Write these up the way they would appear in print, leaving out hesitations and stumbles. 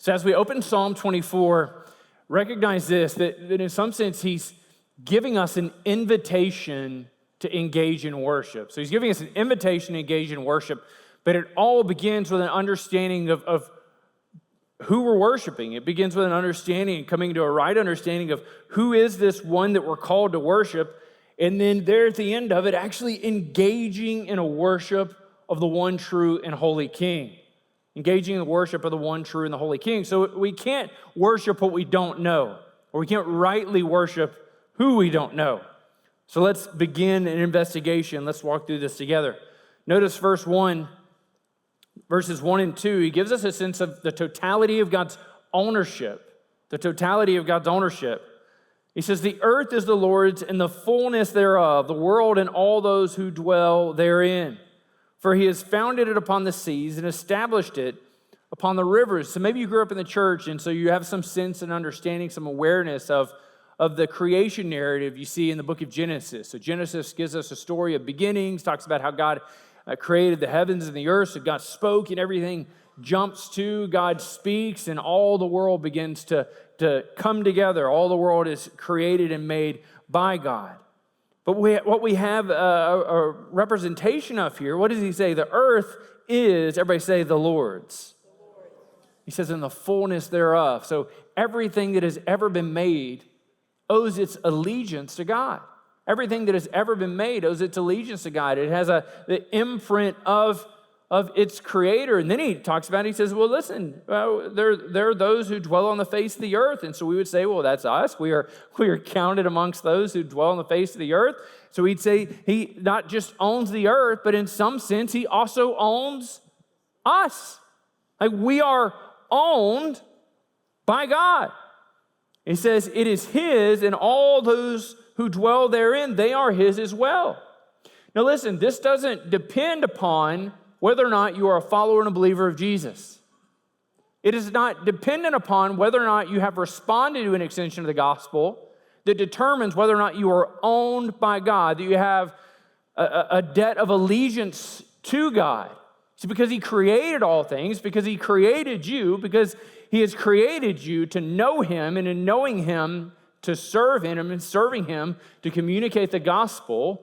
So as we open Psalm 24, recognize this, that in some sense he's giving us an invitation to engage in worship. So he's giving us an invitation to engage in worship, but it all begins with an understanding of who we're worshiping. It begins with an understanding, coming to a right understanding of who is this one that we're called to worship, and then there at the end of it, actually engaging in a worship of the one true and holy King. Engaging in the worship of the one true and the holy King. So we can't worship what we don't know, or we can't rightly worship who we don't know. So let's begin an investigation. Let's walk through this together. Notice verses 1 and 2. He gives us a sense of the totality of God's ownership. The totality of God's ownership. He says, the earth is the Lord's and the fullness thereof, the world and all those who dwell therein. For he has founded it upon the seas and established it upon the rivers. So maybe you grew up in the church, and so you have some sense and understanding, some awareness of the creation narrative you see in the book of Genesis. So Genesis gives us a story of beginnings, talks about how God created the heavens and the earth. So God spoke and everything jumps to, God speaks, and all the world begins to come together. All the world is created and made by God. But what we have a representation of here, what does he say? The earth is, everybody say, the Lord's. He says, in the fullness thereof. So everything that has ever been made owes its allegiance to God. Everything that has ever been made owes its allegiance to God. It has the imprint of its creator. And then he talks about it, he says, well, listen, there are those who dwell on the face of the earth. And so we would say, well, that's us. We are counted amongst those who dwell on the face of the earth. So he'd say he not just owns the earth, but in some sense, he also owns us. Like we are owned by God. He says it is his, and all those who dwell therein, they are his as well. Now listen, this doesn't depend upon whether or not you are a follower and a believer of Jesus. It is not dependent upon whether or not you have responded to an extension of the gospel that determines whether or not you are owned by God, that you have a debt of allegiance to God. It's because he created all things, because he created you, because he has created you to know him, and in knowing him, to serve him, and serving him, to communicate the gospel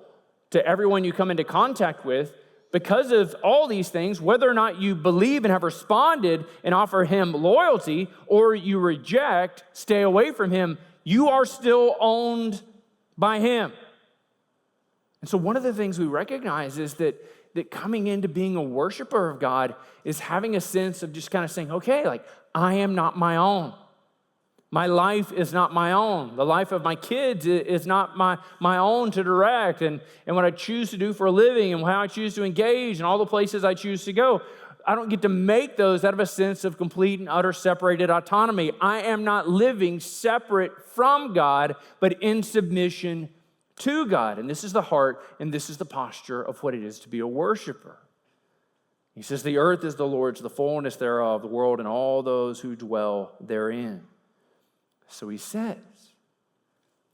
to everyone you come into contact with. Because of all these things, whether or not you believe and have responded and offer him loyalty, or you reject, stay away from him, you are still owned by him. And so one of the things we recognize is that coming into being a worshiper of God is having a sense of just kind of saying, okay, like, I am not my own. My life is not my own. The life of my kids is not my own to direct. And what I choose to do for a living and how I choose to engage and all the places I choose to go, I don't get to make those out of a sense of complete and utter separated autonomy. I am not living separate from God, but in submission to God. And this is the heart and this is the posture of what it is to be a worshiper. He says, the earth is the Lord's, the fullness thereof, the world and all those who dwell therein. So he says,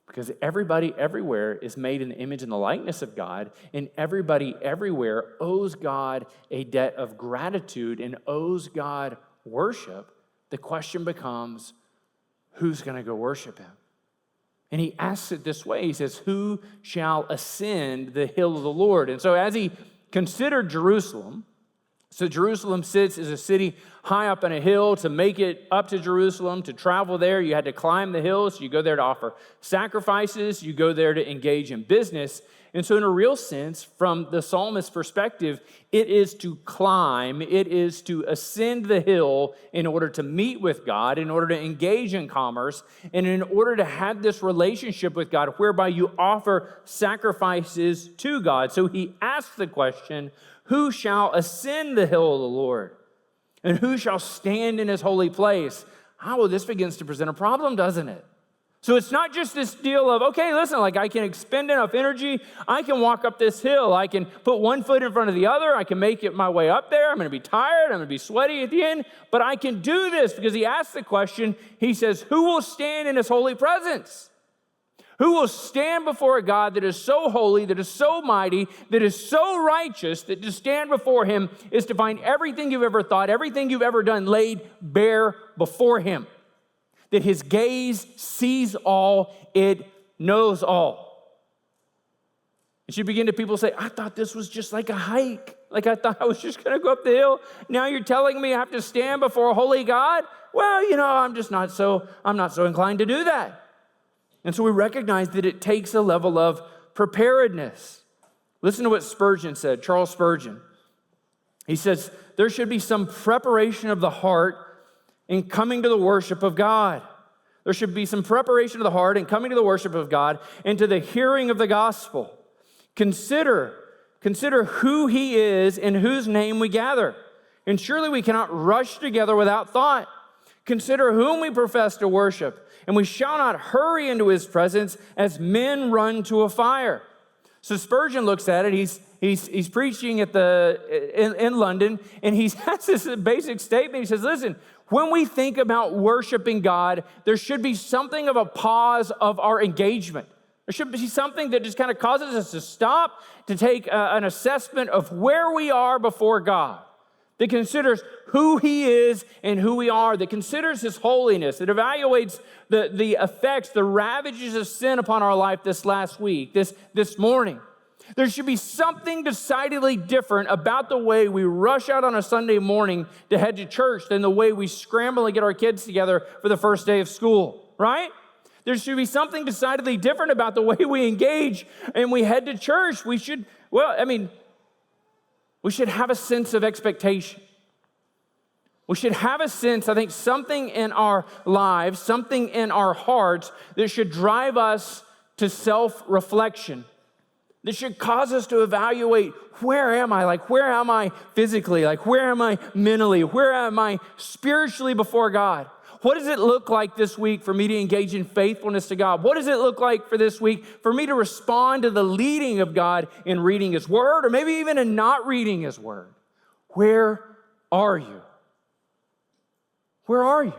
because everybody everywhere is made in the image and the likeness of God, and everybody everywhere owes God a debt of gratitude and owes God worship, the question becomes, who's going to go worship him? And he asks it this way. He says, who shall ascend the hill of the Lord? And so as he considered Jerusalem, so Jerusalem sits as a city high up on a hill. To make it up to Jerusalem, to travel there, you had to climb the hills. You go there to offer sacrifices. You go there to engage in business. And so in a real sense, from the psalmist's perspective, it is to climb, it is to ascend the hill in order to meet with God, in order to engage in commerce, and in order to have this relationship with God whereby you offer sacrifices to God. So he asks the question, who shall ascend the hill of the Lord? And who shall stand in his holy place? Oh, this begins to present a problem, doesn't it? So it's not just this deal of, okay, listen, like I can expend enough energy, I can walk up this hill, I can put one foot in front of the other, I can make it my way up there, I'm going to be tired, I'm going to be sweaty at the end, but I can do this because he asks the question, he says, who will stand in his holy presence? Who will stand before a God that is so holy, that is so mighty, that is so righteous, that to stand before him is to find everything you've ever thought, everything you've ever done laid bare before him. That his gaze sees all, it knows all. It should begin to people say, I thought this was just like a hike. Like I thought I was just going to go up the hill. Now you're telling me I have to stand before a holy God? Well, I'm not so inclined to do that. And so we recognize that it takes a level of preparedness. Listen to what Spurgeon said, Charles Spurgeon. He says, there should be some preparation of the heart in coming to the worship of God. There should be some preparation of the heart in coming to the worship of God and to the hearing of the gospel. Consider who he is in whose name we gather. And surely we cannot rush together without thought. Consider whom we profess to worship, and we shall not hurry into his presence as men run to a fire. So Spurgeon looks at it. He's preaching in London, and he has this basic statement. He says, listen, when we think about worshiping God, there should be something of a pause of our engagement. There should be something that just kind of causes us to stop, to take an assessment of where we are before God, that considers who he is and who we are, that considers his holiness, that evaluates the effects, the ravages of sin upon our life this last week, this morning. There should be something decidedly different about the way we rush out on a Sunday morning to head to church than the way we scramble and get our kids together for the first day of school, right? There should be something decidedly different about the way we engage and we head to church. We should have a sense of expectation. We should have a sense, I think, something in our lives, something in our hearts that should drive us to self-reflection. That should cause us to evaluate, where am I? Like, where am I physically? Like, where am I mentally? Where am I spiritually before God? What does it look like this week for me to engage in faithfulness to God? What does it look like for this week for me to respond to the leading of God in reading his word, or maybe even in not reading his word? Where are you? Where are you?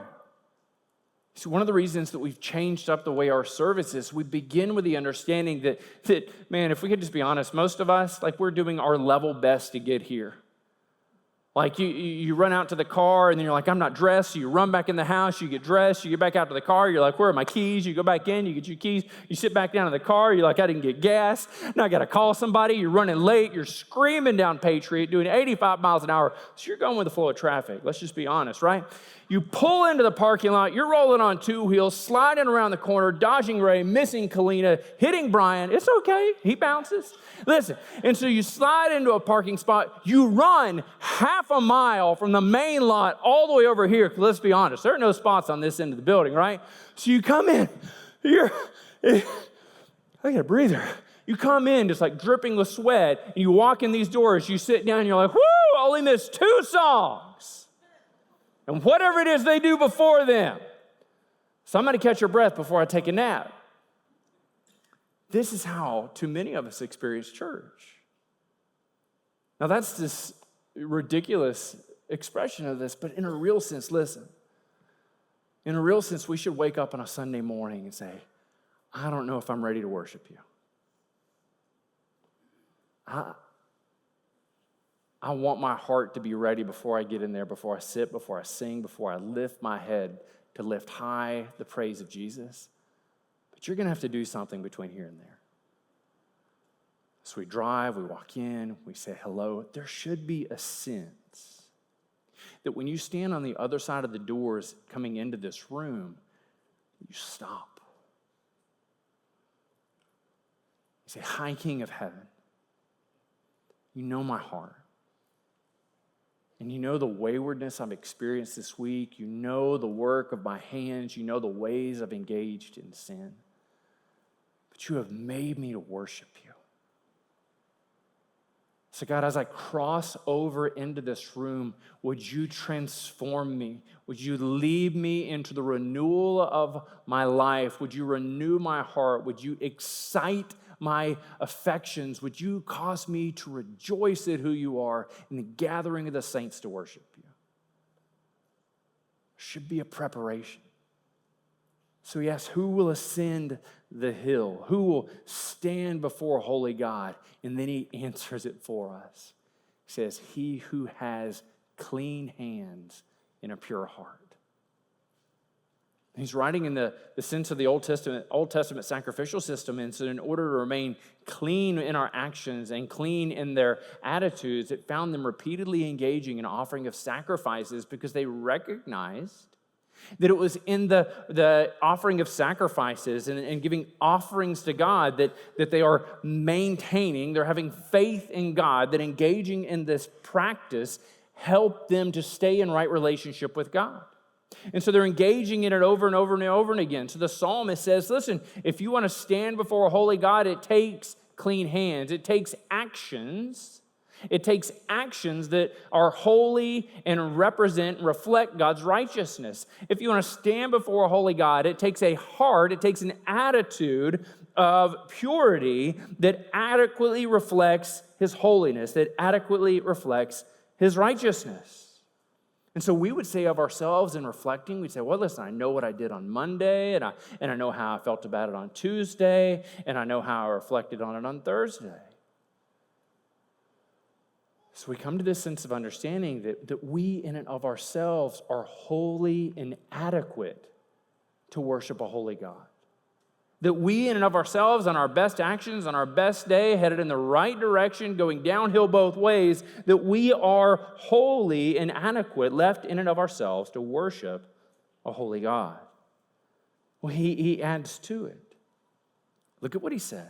So one of the reasons that we've changed up the way our service is, we begin with the understanding that man, if we could just be honest, most of us, like, we're doing our level best to get here. Like you run out to the car and then you're like, I'm not dressed. So you run back in the house, you get dressed, you get back out to the car. You're like, where are my keys? You go back in, you get your keys. You sit back down in the car. You're like, I didn't get gas. Now I got to call somebody. You're running late. You're screaming down Patriot, doing 85 miles an hour. So you're going with the flow of traffic. Let's just be honest, right? You pull into the parking lot. You're rolling on two wheels, sliding around the corner, dodging Ray, missing Kalina, hitting Brian. It's okay. He bounces. Listen, and so you slide into a parking spot. You run half a mile from the main lot all the way over here. 'Cause let's be honest, there are no spots on this end of the building, right? So you come in. I got a breather. You come in just like dripping with sweat, and you walk in these doors. You sit down, and you're like, whoo, I only missed 2 songs. And whatever it is they do before them. So I'm going to catch your breath before I take a nap. This is how too many of us experience church. Now that's this ridiculous expression of this, but in a real sense, listen. In a real sense, we should wake up on a Sunday morning and say, I don't know if I'm ready to worship you. I want my heart to be ready before I get in there, before I sit, before I sing, before I lift my head to lift high the praise of Jesus. But you're going to have to do something between here and there. So we drive, we walk in, we say hello. There should be a sense that when you stand on the other side of the doors coming into this room, you stop. You say, Hi, King of Heaven. You know my heart. And you know the waywardness I've experienced this week. You know the work of my hands. You know the ways I've engaged in sin. But you have made me to worship you. So God, as I cross over into this room, would you transform me? Would you lead me into the renewal of my life? Would you renew my heart? Would you excite my affections? Would you cause me to rejoice at who you are in the gathering of the saints to worship you? There should be a preparation. So he asks, who will ascend the hill? Who will stand before a holy God? And then he answers it for us. He says, he who has clean hands and a pure heart. He's writing in the sense of the Old Testament sacrificial system, and so in order to remain clean in our actions and clean in their attitudes, it found them repeatedly engaging in offering of sacrifices because they recognized that it was in the offering of sacrifices and giving offerings to God that they are maintaining, they're having faith in God, that engaging in this practice helped them to stay in right relationship with God. And so they're engaging in it over and over and over and again. So the psalmist says, listen, if you want to stand before a holy God, it takes clean hands. It takes actions. It takes actions that are holy and represent and reflect God's righteousness. If you want to stand before a holy God, it takes a heart, it takes an attitude of purity that adequately reflects his holiness, that adequately reflects his righteousness. And so we would say of ourselves in reflecting, we'd say, well, listen, I know what I did on Monday, and I know how I felt about it on Tuesday, and I know how I reflected on it on Thursday. So we come to this sense of understanding that we in and of ourselves are wholly inadequate to worship a holy God. That we in and of ourselves, on our best actions, on our best day, headed in the right direction, going downhill both ways, that we are wholly inadequate, left in and of ourselves to worship a holy God. Well, he adds to it. Look at what he says.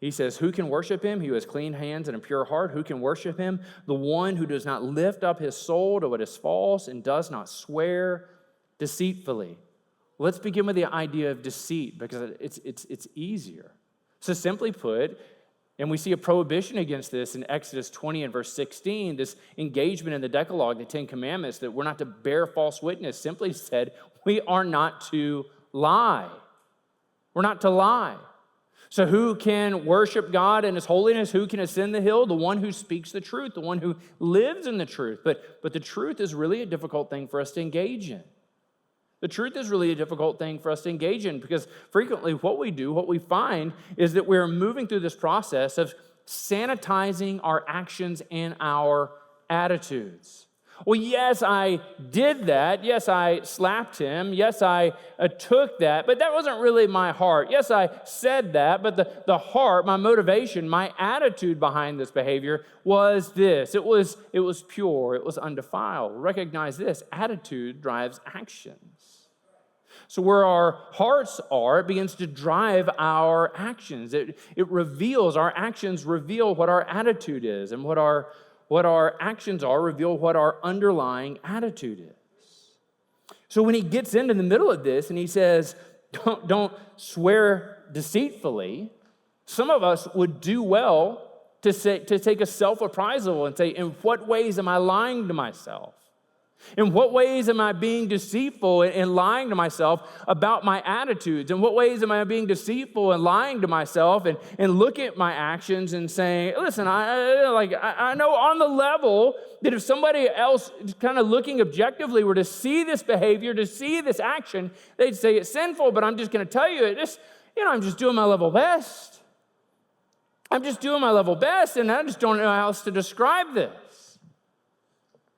He says, who can worship him? He who has clean hands and a pure heart. Who can worship him? The one who does not lift up his soul to what is false and does not swear deceitfully. Let's begin with the idea of deceit because it's easier. So simply put, and we see a prohibition against this in Exodus 20 and verse 16, this engagement in the Decalogue, the Ten Commandments, that we're not to bear false witness, simply said, we are not to lie. We're not to lie. So who can worship God in his holiness? Who can ascend the hill? The one who speaks the truth, the one who lives in the truth. But the truth is really a difficult thing for us to engage in. The truth is really a difficult thing for us to engage in because frequently what we find is that we're moving through this process of sanitizing our actions and our attitudes. Well, yes, I did that. Yes, I slapped him. Yes, I took that, but that wasn't really my heart. Yes, I said that, but the heart, my motivation, my attitude behind this behavior was this. It was pure. It was undefiled. Recognize this. Attitude drives actions. So where our hearts are, it begins to drive our actions. It reveals, our actions reveal what our attitude is, and what our actions are reveal what our underlying attitude is. So when he gets into the middle of this and he says, don't swear deceitfully, some of us would do well to take a self-appraisal and say, in what ways am I lying to myself? In what ways am I being deceitful and lying to myself about my attitudes? In what ways am I being deceitful and lying to myself and look at my actions and saying, listen, I know on the level that if somebody else kind of looking objectively were to see this behavior, to see this action, they'd say it's sinful, but I'm just going to tell you, I'm just doing my level best. I'm just doing my level best, and I just don't know how else to describe this.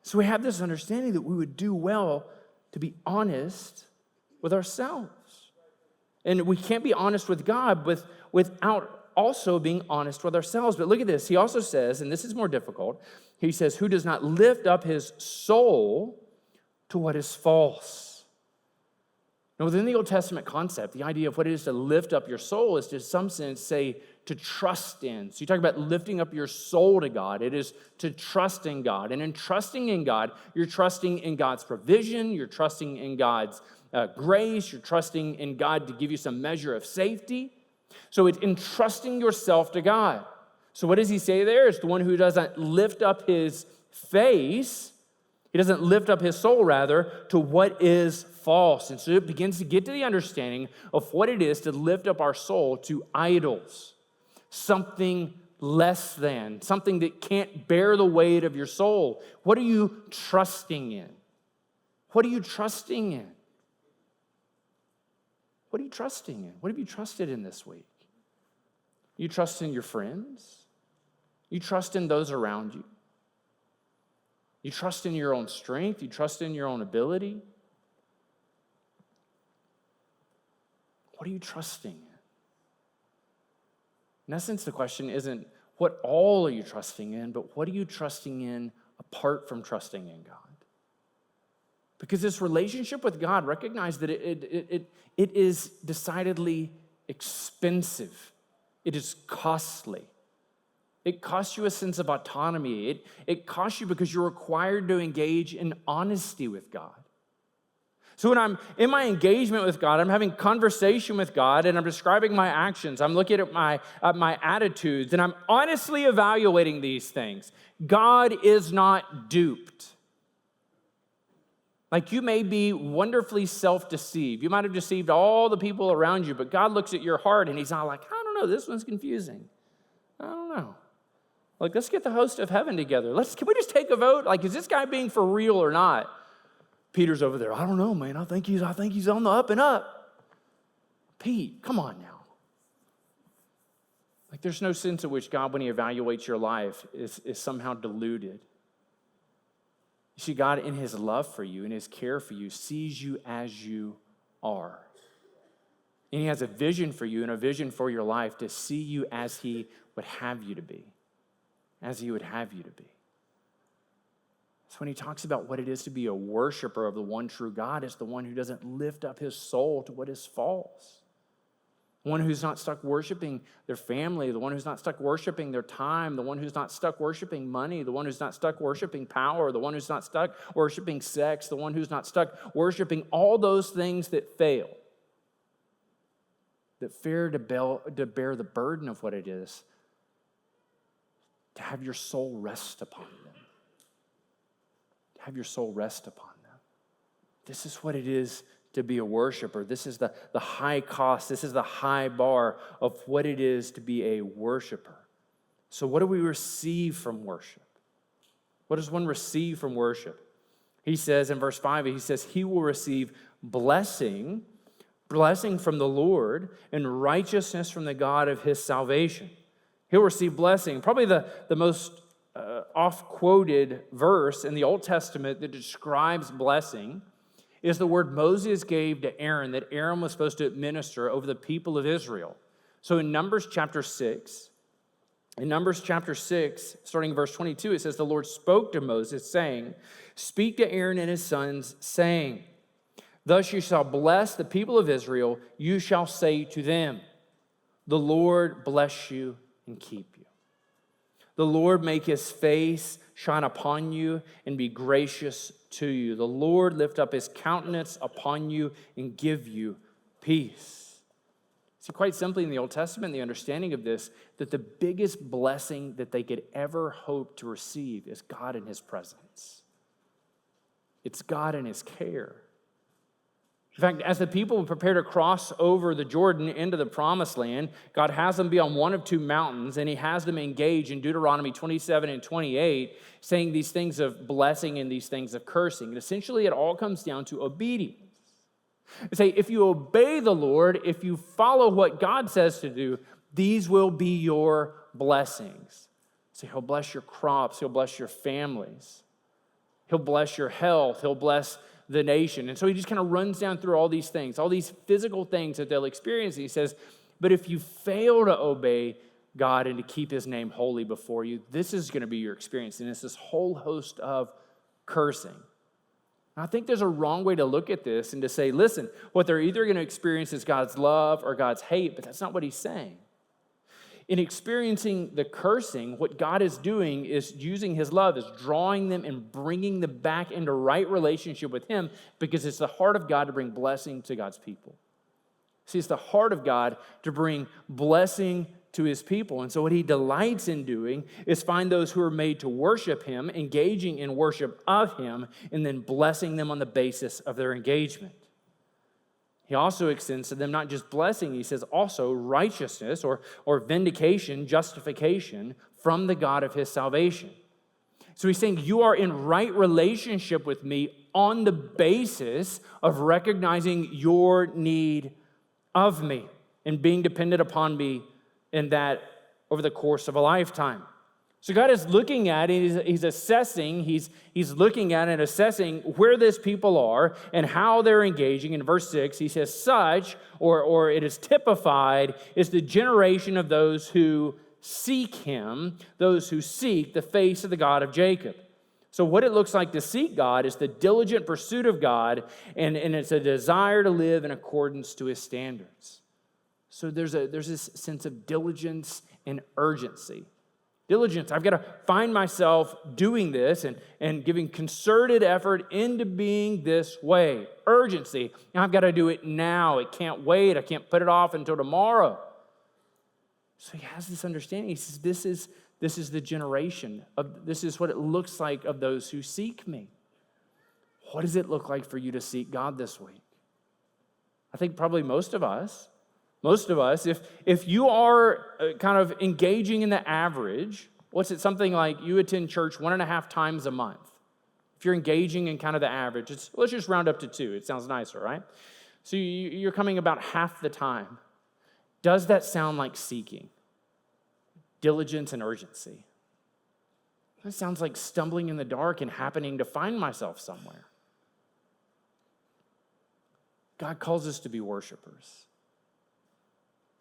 So we have this understanding that we would do well to be honest with ourselves. And we can't be honest with God without also being honest with ourselves. But look at this. He also says, and this is more difficult, he says, who does not lift up his soul to what is false. Now, within the Old Testament concept, the idea of what it is to lift up your soul is to, in some sense, say, to trust in. So you talk about lifting up your soul to God. It is to trust in God. And in trusting in God, you're trusting in God's provision. You're trusting in God's grace. You're trusting in God to give you some measure of safety. So it's entrusting yourself to God. So what does he say there? It's the one who doesn't lift up his face. He doesn't lift up his soul, rather, to what is false. And so it begins to get to the understanding of what it is to lift up our soul to idols. Something less than, something that can't bear the weight of your soul. What are you trusting in? What are you trusting in? What are you trusting in? What have you trusted in this week? You trust in your friends? You trust in those around you? You trust in your own strength? You trust in your own ability? What are you trusting in? In essence, the question isn't what all are you trusting in, but what are you trusting in apart from trusting in God? Because this relationship with God, recognize that it is decidedly expensive. It is costly. It costs you a sense of autonomy. It costs you because you're required to engage in honesty with God. So when I'm in my engagement with God, I'm having conversation with God, and I'm describing my actions. I'm looking at my attitudes, and I'm honestly evaluating these things. God is not duped. Like, you may be wonderfully self-deceived. You might have deceived all the people around you, but God looks at your heart and he's not like, I don't know, this one's confusing. I don't know. Like, let's get the host of heaven together. Can we just take a vote? Like, is this guy being for real or not? Peter's over there. I don't know, man. I think he's on the up and up. Pete, come on now. Like, there's no sense in which God, when he evaluates your life, is somehow deluded. You see, God, in his love for you, in his care for you, sees you as you are. And he has a vision for you and a vision for your life to see you as he would have you to be. As he would have you to be. So when he talks about what it is to be a worshiper of the one true God, it's the one who doesn't lift up his soul to what is false. The one who's not stuck worshiping their family, the one who's not stuck worshiping their time, the one who's not stuck worshiping money, the one who's not stuck worshiping power, the one who's not stuck worshiping sex, the one who's not stuck worshiping all those things that fail, that fear to bear the burden of what it is to have your soul rest upon them. To have your soul rest upon them. This is what it is to be a worshiper. This is the high cost. This is the high bar of what it is to be a worshiper. So what do we receive from worship? What does one receive from worship? He says in verse 5, he says, he will receive blessing from the Lord and righteousness from the God of his salvation. He'll receive blessing. Probably the most oft-quoted verse in the Old Testament that describes blessing is the word Moses gave to Aaron, that Aaron was supposed to administer over the people of Israel. So in Numbers chapter 6, starting in verse 22, it says, the Lord spoke to Moses, saying, speak to Aaron and his sons, saying, thus you shall bless the people of Israel. You shall say to them, the Lord bless you and keep you. The Lord make his face shine upon you and be gracious to you. The Lord lift up his countenance upon you and give you peace. See, quite simply in the Old Testament, the understanding of this, that the biggest blessing that they could ever hope to receive is God in his presence. It's God in his care. In fact, as the people prepare to cross over the Jordan into the promised land, God has them be on one of two mountains, and he has them engage in Deuteronomy 27 and 28, saying these things of blessing and these things of cursing. And essentially, it all comes down to obedience. They say, if you obey the Lord, if you follow what God says to do, these will be your blessings. So he'll bless your crops, he'll bless your families, he'll bless your health, he'll bless the nation. And so he just kind of runs down through all these things, all these physical things that they'll experience. He says, but if you fail to obey God and to keep his name holy before you, this is going to be your experience. And it's this whole host of cursing. And I think there's a wrong way to look at this and to say, listen, what they're either going to experience is God's love or God's hate, but that's not what he's saying. In experiencing the cursing, what God is doing is using his love, is drawing them and bringing them back into right relationship with him, because it's the heart of God to bring blessing to God's people. See, it's the heart of God to bring blessing to his people. And so what he delights in doing is find those who are made to worship him, engaging in worship of him, and then blessing them on the basis of their engagement. He also extends to them not just blessing, he says also righteousness or vindication, justification from the God of his salvation. So he's saying you are in right relationship with me on the basis of recognizing your need of me and being dependent upon me in that over the course of a lifetime. So God is looking at it, he's assessing, he's looking at and assessing where this people are and how they're engaging. In verse 6, he says, such, or it is typified, is the generation of those who seek him, those who seek the face of the God of Jacob. So what it looks like to seek God is the diligent pursuit of God, and it's a desire to live in accordance to his standards. So there's this sense of diligence and urgency. Diligence, I've got to find myself doing this and giving concerted effort into being this way. Urgency, I've got to do it now. It can't wait. I can't put it off until tomorrow. So he has this understanding. He says, this is the generation this is what it looks like of those who seek me. What does it look like for you to seek God this week? I think probably most of us, if you are kind of engaging in the average, what's it, something like you attend church 1.5 times a month. If you're engaging in kind of the average, let's just round up to 2. It sounds nicer, right? So you're coming about half the time. Does that sound like seeking? Diligence and urgency. That sounds like stumbling in the dark and happening to find myself somewhere. God calls us to be worshipers.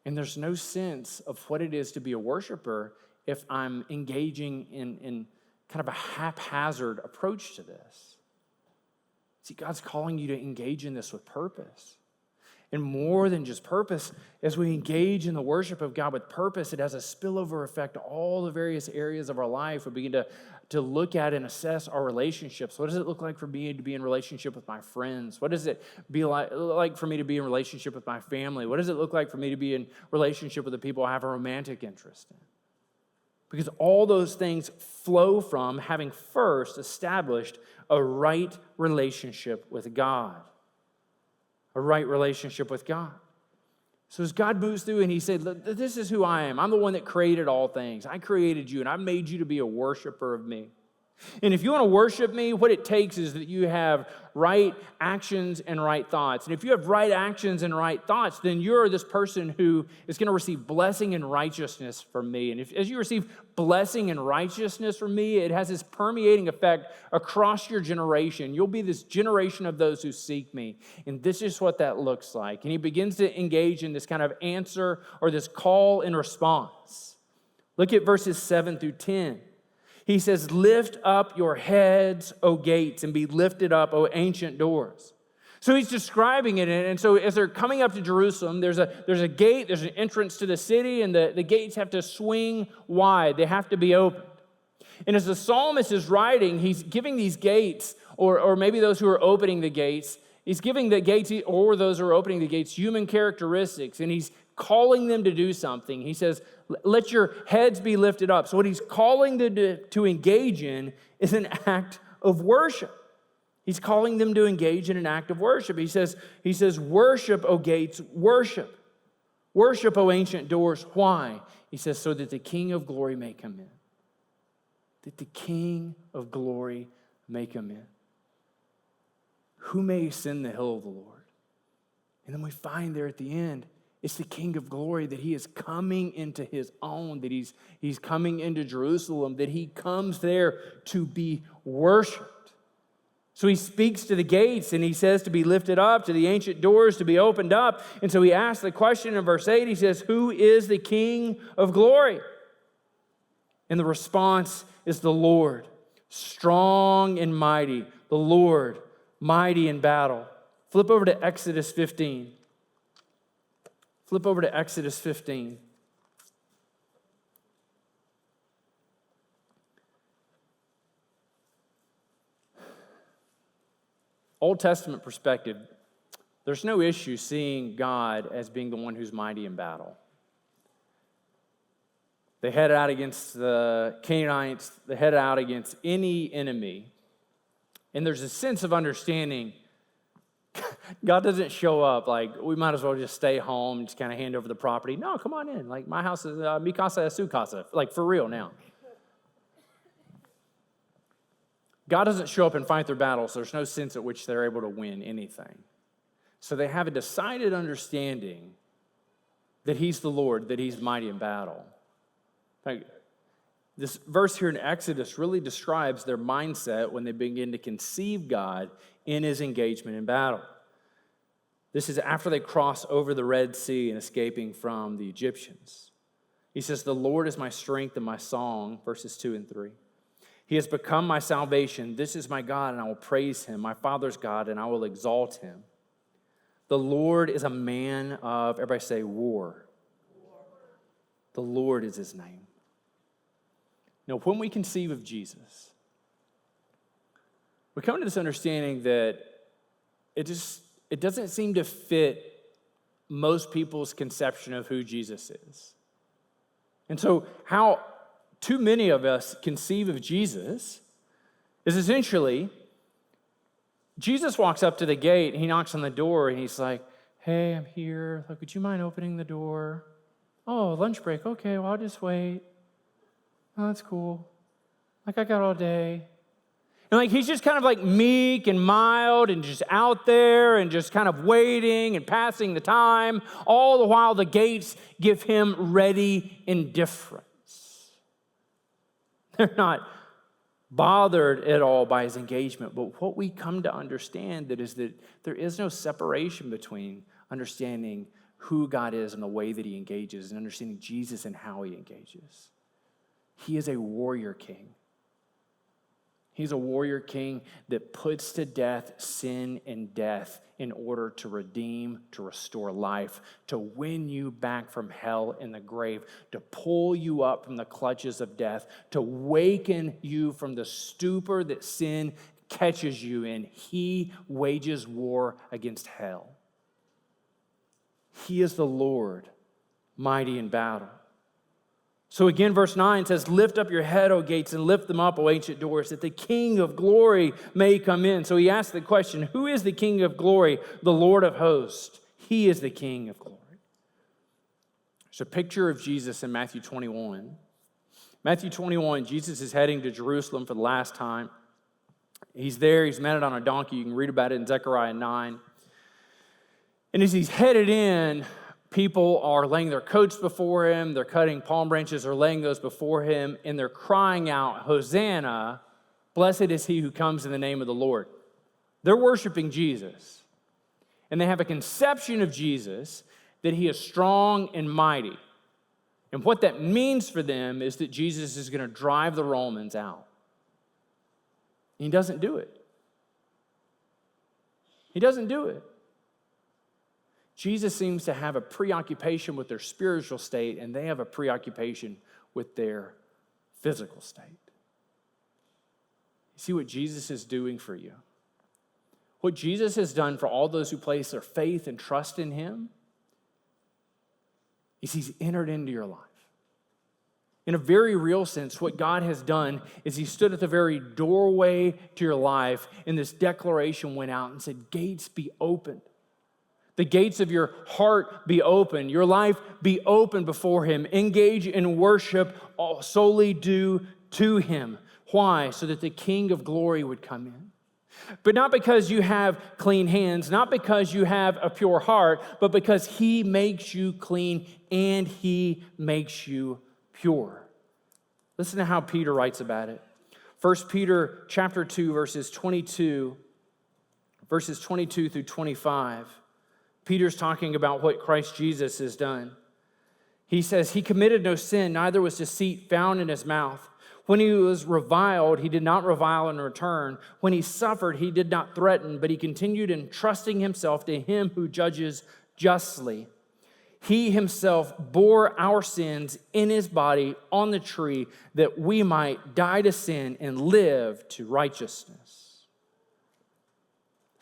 And there's no sense of what it is to be a worshiper if I'm engaging in kind of a haphazard approach to this. See, God's calling you to engage in this with purpose. And more than just purpose, as we engage in the worship of God with purpose, it has a spillover effect to all the various areas of our life. We begin to look at and assess our relationships. What does it look like for me to be in relationship with my friends? What does it like for me to be in relationship with my family? What does it look like for me to be in relationship with the people I have a romantic interest in? Because all those things flow from having first established a right relationship with God. A right relationship with God. So as God moves through and he said, this is who I am. I'm the one that created all things. I created you and I made you to be a worshiper of me. And if you want to worship me, what it takes is that you have right actions and right thoughts. And if you have right actions and right thoughts, then you're this person who is going to receive blessing and righteousness from me. And as you receive blessing and righteousness from me, it has this permeating effect across your generation. You'll be this generation of those who seek me. And this is what that looks like. And he begins to engage in this kind of answer or this call and response. Look at verses 7 through 10. He says, lift up your heads, O gates, and be lifted up, O ancient doors. So he's describing it. And so as they're coming up to Jerusalem, there's a gate, there's an entrance to the city, and the gates have to swing wide. They have to be opened. And as the psalmist is writing, he's giving these gates, or maybe those who are opening the gates, he's giving the gates, or those who are opening the gates, human characteristics, and he's calling them to do something. He says, let your heads be lifted up. So what he's calling them to engage in is an act of worship. He's calling them to engage in an act of worship. He says, worship, O gates, worship. Worship, O ancient doors. Why? He says, so that the King of glory may come in. That the King of glory may come in. Who may ascend the hill of the Lord? And then we find there at the end, it's the King of glory, that he is coming into his own, that he's coming into Jerusalem, that he comes there to be worshiped. So he speaks to the gates and he says to be lifted up, to the ancient doors to be opened up. And so he asks the question in verse 8, he says, who is the King of glory? And the response is the Lord, strong and mighty, the Lord, mighty in battle. Flip over to Exodus 15. Flip over to Exodus 15. Old Testament perspective, there's no issue seeing God as being the one who's mighty in battle. They head out against the Canaanites, they head out against any enemy, and there's a sense of understanding God doesn't show up like, we might as well just stay home, just kind of hand over the property. No, come on in. Like, my house is mi casa es su casa. Like, for real now. God doesn't show up and fight their battles. So there's no sense at which they're able to win anything. So they have a decided understanding that he's the Lord, that he's mighty in battle. Like, this verse here in Exodus really describes their mindset when they begin to conceive God in his engagement in battle. This is after they cross over the Red Sea and escaping from the Egyptians. He says, the Lord is my strength and my song, verses 2 and 3. He has become my salvation. This is my God, and I will praise him, my Father's God, and I will exalt him. The Lord is a man of, everybody say, war. The Lord is his name. Now, when we conceive of Jesus, we come to this understanding that it doesn't seem to fit most people's conception of who Jesus is. And so how too many of us conceive of Jesus is essentially, Jesus walks up to the gate, and he knocks on the door, and he's like, hey, I'm here. Like, would you mind opening the door? Oh, lunch break. Okay, well, I'll just wait. Oh, that's cool. Like, I got all day. And like, he's just kind of like meek and mild and just out there and just kind of waiting and passing the time, all the while the gates give him ready indifference. They're not bothered at all by his engagement. But what we come to understand is that there is no separation between understanding who God is and the way that he engages and understanding Jesus and how he engages. He is a warrior king. He's a warrior king that puts to death sin and death in order to redeem, to restore life, to win you back from hell and the grave, to pull you up from the clutches of death, to waken you from the stupor that sin catches you in. He wages war against hell. He is the Lord, mighty in battle. So again, verse 9 says, lift up your head, O gates, and lift them up, O ancient doors, that the King of glory may come in. So he asked the question, who is the King of glory? The Lord of hosts. He is the King of glory. There's a picture of Jesus in Matthew 21. Matthew 21, Jesus is heading to Jerusalem for the last time. He's there. He's mounted on a donkey. You can read about it in Zechariah 9. And as he's headed in, people are laying their coats before him, they're cutting palm branches or laying those before him, and they're crying out, Hosanna, blessed is he who comes in the name of the Lord. They're worshiping Jesus. And they have a conception of Jesus that he is strong and mighty. And what that means for them is that Jesus is going to drive the Romans out. And he doesn't do it. He doesn't do it. Jesus seems to have a preoccupation with their spiritual state, and they have a preoccupation with their physical state. You see what Jesus is doing for you? What Jesus has done for all those who place their faith and trust in him is he's entered into your life. In a very real sense, what God has done is he stood at the very doorway to your life, and this declaration went out and said, gates be opened. The gates of your heart be open, your life be open before him. Engage in worship solely due to him. Why? So that the King of glory would come in. But not because you have clean hands, not because you have a pure heart, but because he makes you clean and he makes you pure. Listen to how Peter writes about it. 1 Peter chapter 2, verses 22 through 25. Peter's talking about what Christ Jesus has done. He says, he committed no sin, neither was deceit found in his mouth. When he was reviled, he did not revile in return. When he suffered, he did not threaten, but he continued entrusting himself to him who judges justly. He himself bore our sins in his body on the tree, that we might die to sin and live to righteousness.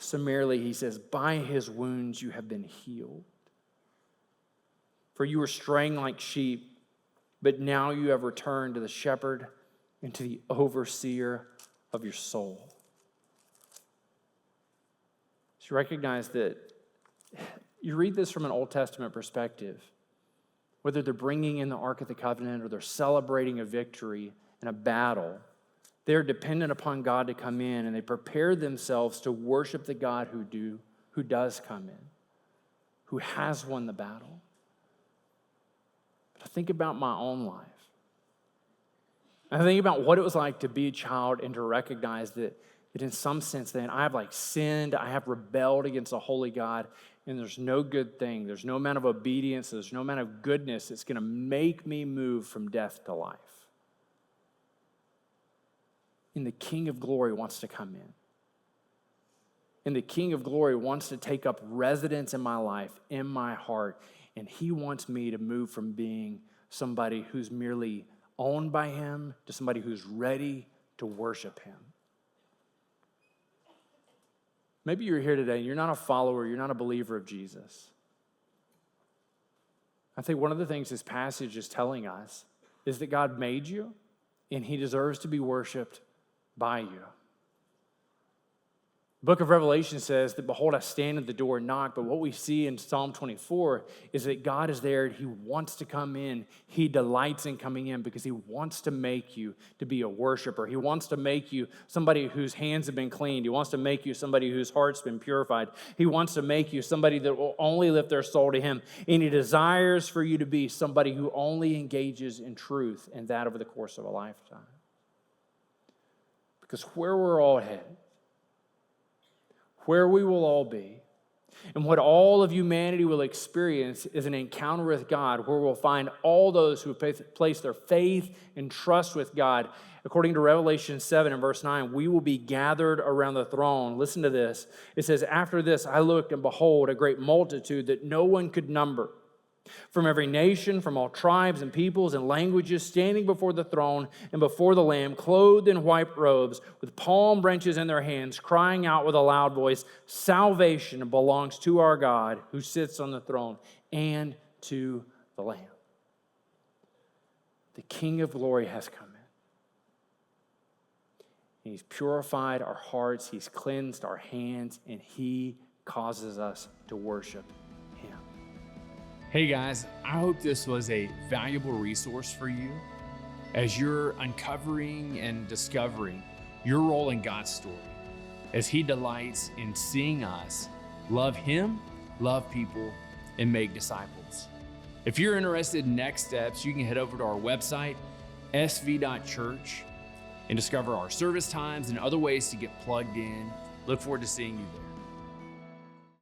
Summarily, he says, by his wounds you have been healed. For you were straying like sheep, but now you have returned to the shepherd and to the overseer of your soul. So you recognize that you read this from an Old Testament perspective, whether they're bringing in the Ark of the Covenant or they're celebrating a victory in a battle, they're dependent upon God to come in, and they prepare themselves to worship the God who who does come in, who has won the battle. But I think about my own life. I think about what it was like to be a child and to recognize that in some sense then I have sinned, I have rebelled against a holy God, and there's no good thing, there's no amount of obedience, there's no amount of goodness that's going to make me move from death to life. And the King of Glory wants to come in. And the King of Glory wants to take up residence in my life, in my heart, and he wants me to move from being somebody who's merely owned by him to somebody who's ready to worship him. Maybe you're here today and you're not a follower, you're not a believer of Jesus. I think one of the things this passage is telling us is that God made you and he deserves to be worshiped by you. The book of Revelation says that, behold, I stand at the door and knock. But what we see in Psalm 24 is that God is there and he wants to come in. He delights in coming in because he wants to make you to be a worshiper. He wants to make you somebody whose hands have been cleaned. He wants to make you somebody whose heart's been purified. He wants to make you somebody that will only lift their soul to him. And he desires for you to be somebody who only engages in truth, and that over the course of a lifetime. Because where we're all headed, where we will all be, and what all of humanity will experience is an encounter with God where we'll find all those who have placed their faith and trust with God. According to Revelation 7 and verse 9, we will be gathered around the throne. Listen to this. It says, after this I looked, and behold, a great multitude that no one could number, from every nation, from all tribes and peoples and languages, standing before the throne and before the Lamb, clothed in white robes, with palm branches in their hands, crying out with a loud voice, salvation belongs to our God who sits on the throne and to the Lamb. The King of Glory has come in. And he's purified our hearts, he's cleansed our hands, and he causes us to worship him. Hey guys, I hope this was a valuable resource for you as you're uncovering and discovering your role in God's story, as he delights in seeing us love him, love people, and make disciples. If you're interested in next steps, you can head over to our website, sv.church, and discover our service times and other ways to get plugged in. Look forward to seeing you there.